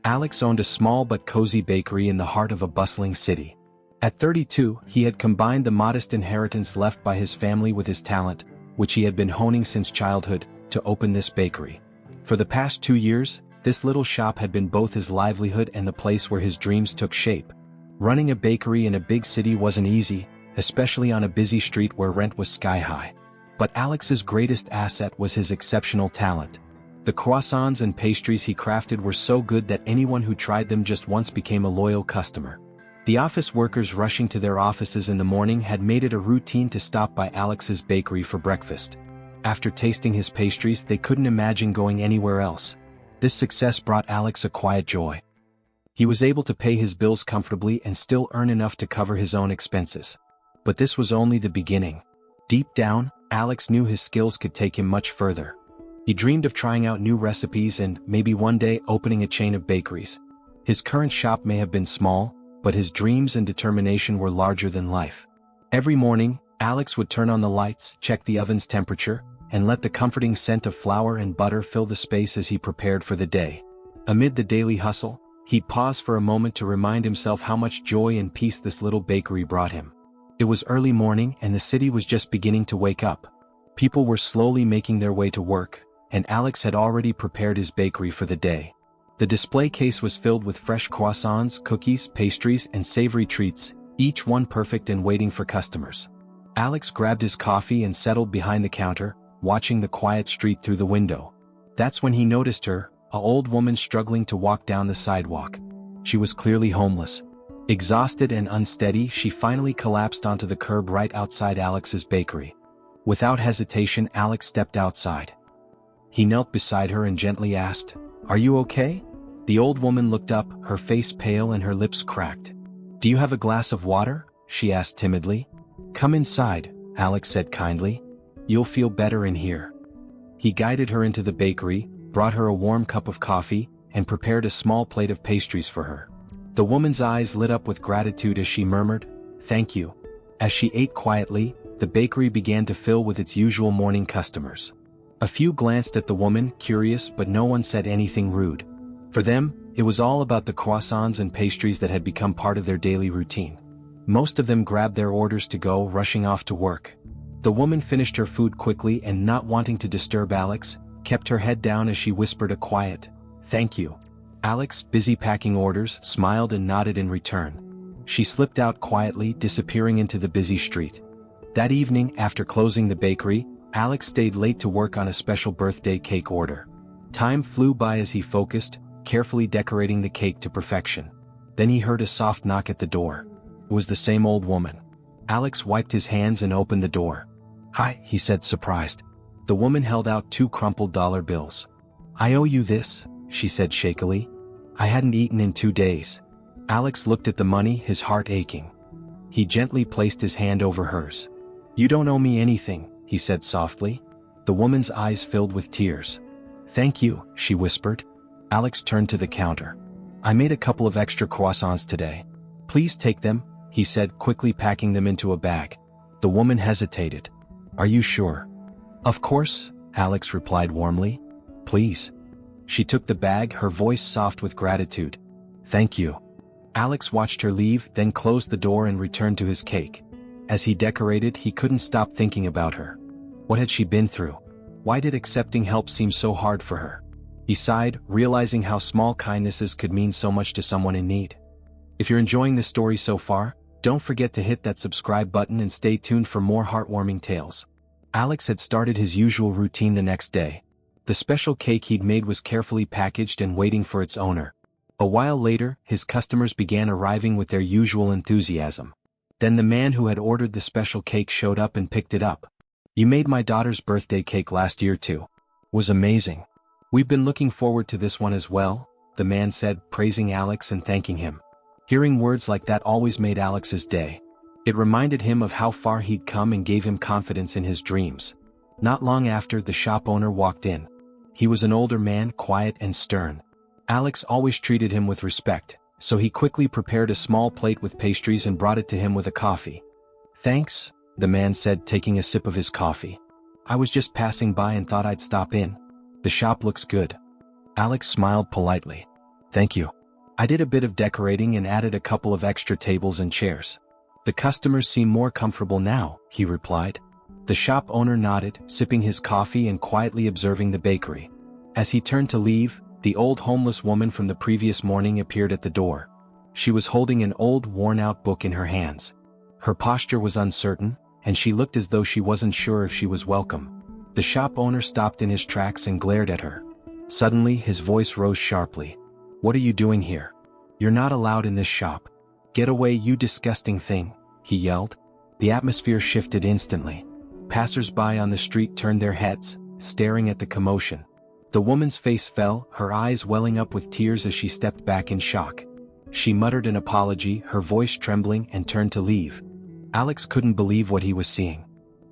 Alex owned a small but cozy bakery in the heart of a bustling city. At 32, he had combined the modest inheritance left by his family with his talent, which he had been honing since childhood, to open this bakery. For the past 2 years, this little shop had been both his livelihood and the place where his dreams took shape. Running a bakery in a big city wasn't easy, especially on a busy street where rent was sky-high. But Alex's greatest asset was his exceptional talent. The croissants and pastries he crafted were so good that anyone who tried them just once became a loyal customer. The office workers rushing to their offices in the morning had made it a routine to stop by Alex's bakery for breakfast. After tasting his pastries, they couldn't imagine going anywhere else. This success brought Alex a quiet joy. He was able to pay his bills comfortably and still earn enough to cover his own expenses. But this was only the beginning. Deep down, Alex knew his skills could take him much further. He dreamed of trying out new recipes and, maybe one day, opening a chain of bakeries. His current shop may have been small, but his dreams and determination were larger than life. Every morning, Alex would turn on the lights, check the oven's temperature, and let the comforting scent of flour and butter fill the space as he prepared for the day. Amid the daily hustle, he'd pause for a moment to remind himself how much joy and peace this little bakery brought him. It was early morning and the city was just beginning to wake up. People were slowly making their way to work, and Alex had already prepared his bakery for the day. The display case was filled with fresh croissants, cookies, pastries, and savory treats, each one perfect and waiting for customers. Alex grabbed his coffee and settled behind the counter, watching the quiet street through the window. That's when he noticed her, an old woman struggling to walk down the sidewalk. She was clearly homeless. Exhausted and unsteady, she finally collapsed onto the curb right outside Alex's bakery. Without hesitation, Alex stepped outside. He knelt beside her and gently asked, "Are you okay?" The old woman looked up, her face pale and her lips cracked. "Do you have a glass of water?" she asked timidly. "Come inside," Alex said kindly. "You'll feel better in here." He guided her into the bakery, brought her a warm cup of coffee, and prepared a small plate of pastries for her. The woman's eyes lit up with gratitude as she murmured, "Thank you." As she ate quietly, the bakery began to fill with its usual morning customers. A few glanced at the woman, curious, but no one said anything rude. For them, it was all about the croissants and pastries that had become part of their daily routine. Most of them grabbed their orders to go, rushing off to work. The woman finished her food quickly and, not wanting to disturb Alex, kept her head down as she whispered a quiet, "Thank you." Alex, busy packing orders, smiled and nodded in return. She slipped out quietly, disappearing into the busy street. That evening, after closing the bakery, Alex stayed late to work on a special birthday cake order. Time flew by as he focused, carefully decorating the cake to perfection. Then he heard a soft knock at the door. It was the same old woman. Alex wiped his hands and opened the door. "Hi," he said, surprised. The woman held out 2 crumpled dollar bills. "I owe you this," she said shakily. "I hadn't eaten in 2 days." Alex looked at the money, his heart aching. He gently placed his hand over hers. "You don't owe me anything," he said softly. The woman's eyes filled with tears. "Thank you," she whispered. Alex turned to the counter. "I made a couple of extra croissants today. Please take them," he said, quickly packing them into a bag. The woman hesitated. "Are you sure?" "Of course," Alex replied warmly. "Please." She took the bag, her voice soft with gratitude. "Thank you." Alex watched her leave, then closed the door and returned to his cake. As he decorated, he couldn't stop thinking about her. What had she been through? Why did accepting help seem so hard for her? He sighed, realizing how small kindnesses could mean so much to someone in need. If you're enjoying this story so far, don't forget to hit that subscribe button and stay tuned for more heartwarming tales. Alex had started his usual routine the next day. The special cake he'd made was carefully packaged and waiting for its owner. A while later, his customers began arriving with their usual enthusiasm. Then the man who had ordered the special cake showed up and picked it up. "You made my daughter's birthday cake last year too. It was amazing. We've been looking forward to this one as well," the man said, praising Alex and thanking him. Hearing words like that always made Alex's day. It reminded him of how far he'd come and gave him confidence in his dreams. Not long after, the shop owner walked in. He was an older man, quiet and stern. Alex always treated him with respect, so he quickly prepared a small plate with pastries and brought it to him with a coffee. "Thanks," the man said, taking a sip of his coffee. "I was just passing by and thought I'd stop in. The shop looks good." Alex smiled politely. Thank you. I did a bit of decorating and added a couple of extra tables and chairs. The customers seem more comfortable now, he replied. The shop owner nodded, sipping his coffee and quietly observing the bakery. As he turned to leave, the old homeless woman from the previous morning appeared at the door. She was holding an old, worn-out book in her hands. Her posture was uncertain, and she looked as though she wasn't sure if she was welcome. The shop owner stopped in his tracks and glared at her. Suddenly, his voice rose sharply. "What are you doing here? You're not allowed in this shop. Get away, you disgusting thing," he yelled. The atmosphere shifted instantly. Passers-by on the street turned their heads, staring at the commotion. The woman's face fell, her eyes welling up with tears as she stepped back in shock. She muttered an apology, her voice trembling, and turned to leave. Alex couldn't believe what he was seeing.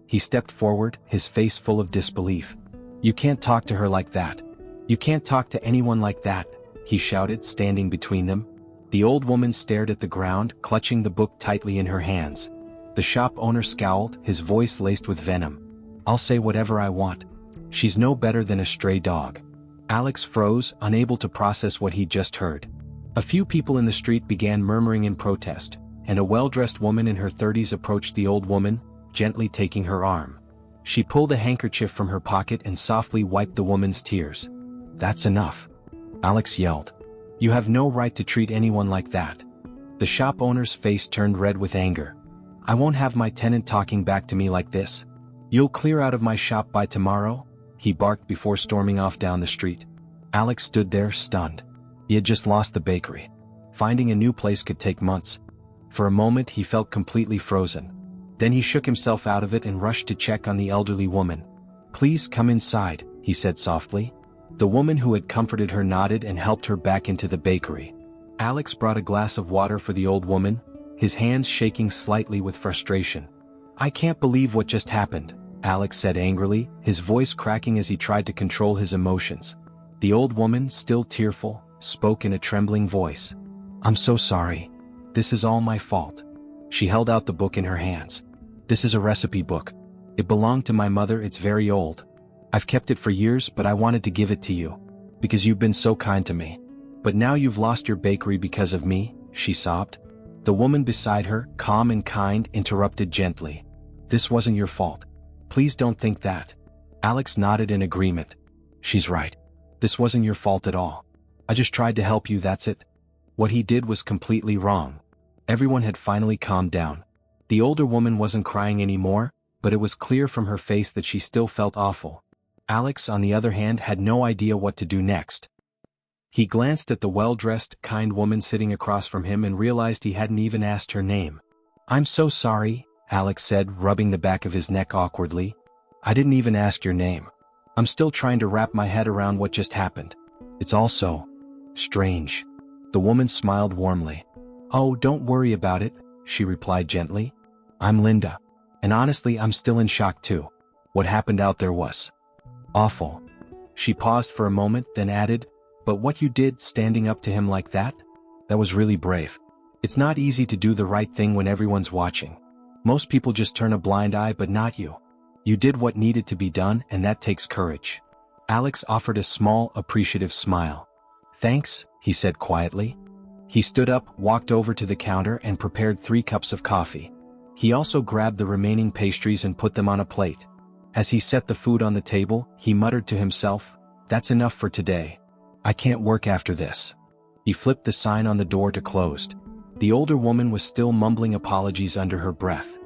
He stepped forward, his face full of disbelief. "You can't talk to her like that. You can't talk to anyone like that," he shouted, standing between them. The old woman stared at the ground, clutching the book tightly in her hands. The shop owner scowled, his voice laced with venom. "I'll say whatever I want. She's no better than a stray dog." Alex froze, unable to process what he'd just heard. A few people in the street began murmuring in protest, and a well-dressed woman in her 30s approached the old woman, gently taking her arm. She pulled a handkerchief from her pocket and softly wiped the woman's tears. "That's enough," Alex yelled. "You have no right to treat anyone like that." The shop owner's face turned red with anger. "I won't have my tenant talking back to me like this. You'll clear out of my shop by tomorrow," he barked before storming off down the street. Alex stood there, stunned. He had just lost the bakery. Finding a new place could take months. For a moment he felt completely frozen. Then he shook himself out of it and rushed to check on the elderly woman. "Please come inside," he said softly. The woman who had comforted her nodded and helped her back into the bakery. Alex brought a glass of water for the old woman, his hands shaking slightly with frustration. "I can't believe what just happened," Alex said angrily, his voice cracking as he tried to control his emotions. The old woman, still tearful, spoke in a trembling voice. "I'm so sorry. This is all my fault." She held out the book in her hands. "This is a recipe book. It belonged to my mother, it's very old. I've kept it for years, but I wanted to give it to you. Because you've been so kind to me. But now you've lost your bakery because of me," she sobbed. The woman beside her, calm and kind, interrupted gently. "This wasn't your fault. Please don't think that." Alex nodded in agreement. "She's right. This wasn't your fault at all. I just tried to help you, that's it." What he did was completely wrong. Everyone had finally calmed down. The older woman wasn't crying anymore, but it was clear from her face that she still felt awful. Alex, on the other hand, had no idea what to do next. He glanced at the well-dressed, kind woman sitting across from him and realized he hadn't even asked her name. "I'm so sorry," Alex said, rubbing the back of his neck awkwardly. "I didn't even ask your name. I'm still trying to wrap my head around what just happened. It's all so strange." The woman smiled warmly. "Oh, don't worry about it," she replied gently. "I'm Linda. And honestly, I'm still in shock too. What happened out there was awful." She paused for a moment, then added, "But what you did, standing up to him like that was really brave. It's not easy to do the right thing when everyone's watching. Most people just turn a blind eye, but not you. You did what needed to be done, and that takes courage." Alex offered a small, appreciative smile. "Thanks," he said quietly. He stood up, walked over to the counter and prepared 3 cups of coffee. He also grabbed the remaining pastries and put them on a plate. As he set the food on the table, he muttered to himself, "That's enough for today. I can't work after this." He flipped the sign on the door to closed. The older woman was still mumbling apologies under her breath.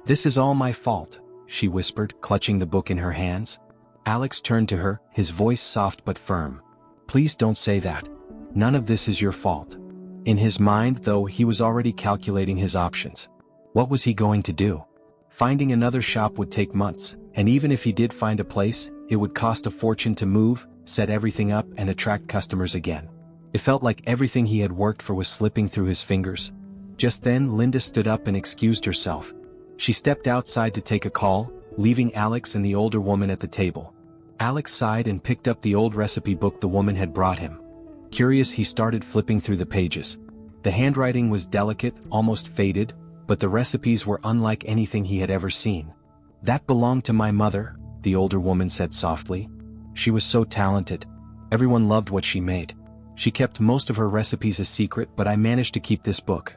"This is all my fault," she whispered, clutching the book in her hands. Alex turned to her, his voice soft but firm. "Please don't say that. None of this is your fault." In his mind, though, he was already calculating his options. What was he going to do? Finding another shop would take months, and even if he did find a place, it would cost a fortune to move, set everything up, and attract customers again. It felt like everything he had worked for was slipping through his fingers. Just then, Linda stood up and excused herself. She stepped outside to take a call, leaving Alex and the older woman at the table. Alex sighed and picked up the old recipe book the woman had brought him. Curious, he started flipping through the pages. The handwriting was delicate, almost faded, but the recipes were unlike anything he had ever seen. "That belonged to my mother," the older woman said softly. "She was so talented. Everyone loved what she made. She kept most of her recipes a secret, but I managed to keep this book.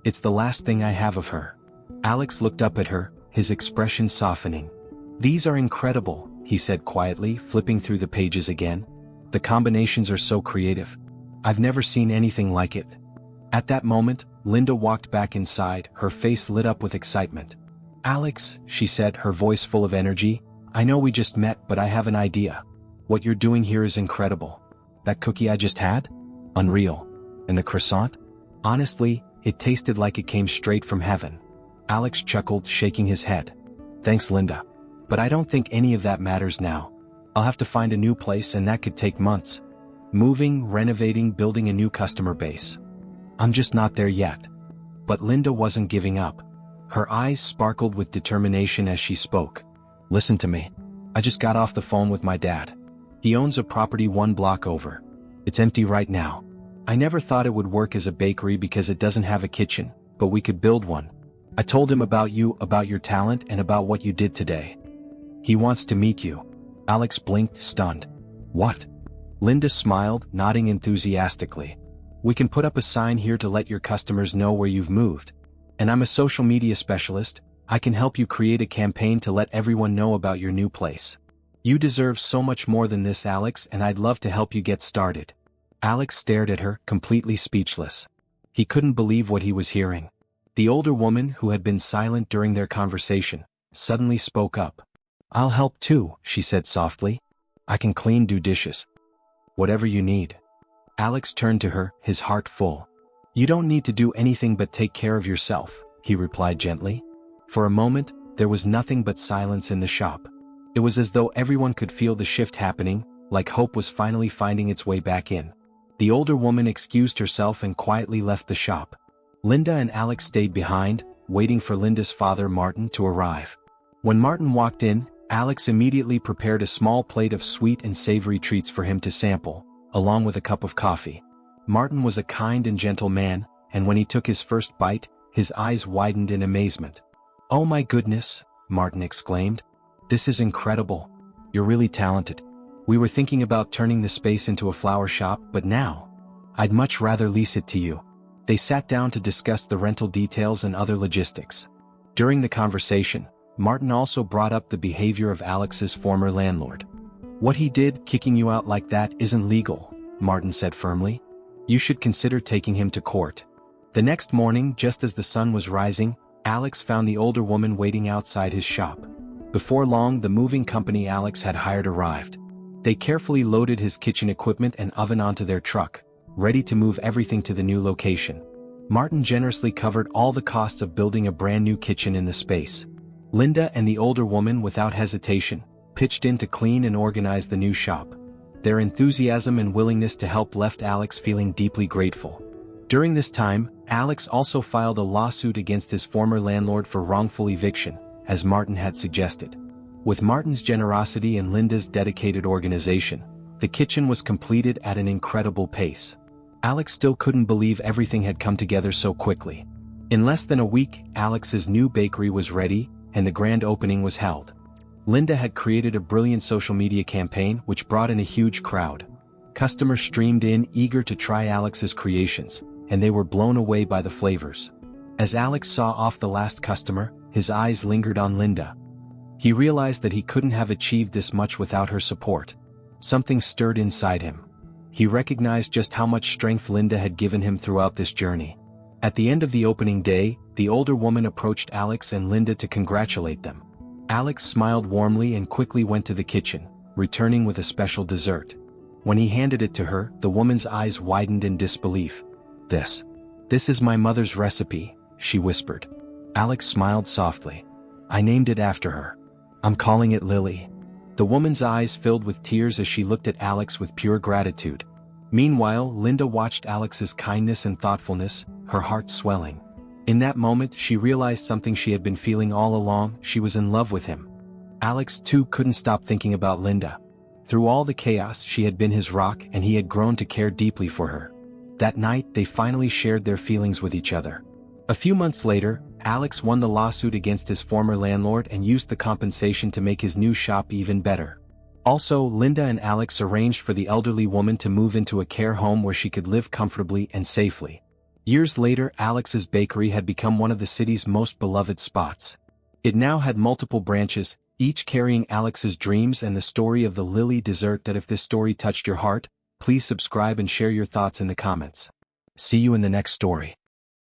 It's the last thing I have of her." Alex looked up at her, his expression softening. "These are incredible," he said quietly, flipping through the pages again. "The combinations are so creative. I've never seen anything like it." At that moment, Linda walked back inside, her face lit up with excitement. "Alex," she said, her voice full of energy, "I know we just met, but I have an idea. What you're doing here is incredible. That cookie I just had? Unreal. And the croissant? Honestly, it tasted like it came straight from heaven." Alex chuckled, shaking his head. "Thanks, Linda. But I don't think any of that matters now. I'll have to find a new place, and that could take months. Moving, renovating, building a new customer base. I'm just not there yet." But Linda wasn't giving up. Her eyes sparkled with determination as she spoke. "Listen to me. I just got off the phone with my dad. He owns a property 1 block over. It's empty right now. I never thought it would work as a bakery because it doesn't have a kitchen, but we could build one. I told him about you, about your talent, and about what you did today. He wants to meet you." Alex blinked, stunned. "What?" Linda smiled, nodding enthusiastically. "We can put up a sign here to let your customers know where you've moved. And I'm a social media specialist. I can help you create a campaign to let everyone know about your new place. You deserve so much more than this, Alex, and I'd love to help you get started." Alex stared at her, completely speechless. He couldn't believe what he was hearing. The older woman, who had been silent during their conversation, suddenly spoke up. "I'll help too," she said softly. "I can clean, do dishes. Whatever you need." Alex turned to her, his heart full. "You don't need to do anything but take care of yourself," he replied gently. For a moment, there was nothing but silence in the shop. It was as though everyone could feel the shift happening, like hope was finally finding its way back in. The older woman excused herself and quietly left the shop. Linda and Alex stayed behind, waiting for Linda's father, Martin, to arrive. When Martin walked in, Alex immediately prepared a small plate of sweet and savory treats for him to sample, along with a cup of coffee. Martin was a kind and gentle man, and when he took his first bite, his eyes widened in amazement. "Oh my goodness," Martin exclaimed. "This is incredible. You're really talented. We were thinking about turning the space into a flower shop, but now, I'd much rather lease it to you." They sat down to discuss the rental details and other logistics. During the conversation, Martin also brought up the behavior of Alex's former landlord. "What he did, kicking you out like that, isn't legal," Martin said firmly. "You should consider taking him to court." The next morning, just as the sun was rising, Alex found the older woman waiting outside his shop. Before long, the moving company Alex had hired arrived. They carefully loaded his kitchen equipment and oven onto their truck, ready to move everything to the new location. Martin generously covered all the costs of building a brand new kitchen in the space. Linda and the older woman, without hesitation, pitched in to clean and organize the new shop. Their enthusiasm and willingness to help left Alex feeling deeply grateful. During this time, Alex also filed a lawsuit against his former landlord for wrongful eviction, as Martin had suggested. With Martin's generosity and Linda's dedicated organization, the kitchen was completed at an incredible pace. Alex still couldn't believe everything had come together so quickly. In less than a week, Alex's new bakery was ready, and the grand opening was held. Linda had created a brilliant social media campaign which brought in a huge crowd. Customers streamed in, eager to try Alex's creations, and they were blown away by the flavors. As Alex saw off the last customer, his eyes lingered on Linda. He realized that he couldn't have achieved this much without her support. Something stirred inside him. He recognized just how much strength Linda had given him throughout this journey. At the end of the opening day, the older woman approached Alex and Linda to congratulate them. Alex smiled warmly and quickly went to the kitchen, returning with a special dessert. When he handed it to her, the woman's eyes widened in disbelief. This is my mother's recipe," she whispered. Alex smiled softly. "I named it after her. I'm calling it Lily." The woman's eyes filled with tears as she looked at Alex with pure gratitude. Meanwhile, Linda watched Alex's kindness and thoughtfulness, her heart swelling. In that moment, she realized something she had been feeling all along: she was in love with him. Alex, too, couldn't stop thinking about Linda. Through all the chaos, she had been his rock, and he had grown to care deeply for her. That night, they finally shared their feelings with each other. A few months later, Alex won the lawsuit against his former landlord and used the compensation to make his new shop even better. Also, Linda and Alex arranged for the elderly woman to move into a care home where she could live comfortably and safely. Years later, Alex's bakery had become one of the city's most beloved spots. It now had multiple branches, each carrying Alex's dreams and the story of the Lily dessert. If this story touched your heart, please subscribe and share your thoughts in the comments. See you in the next story.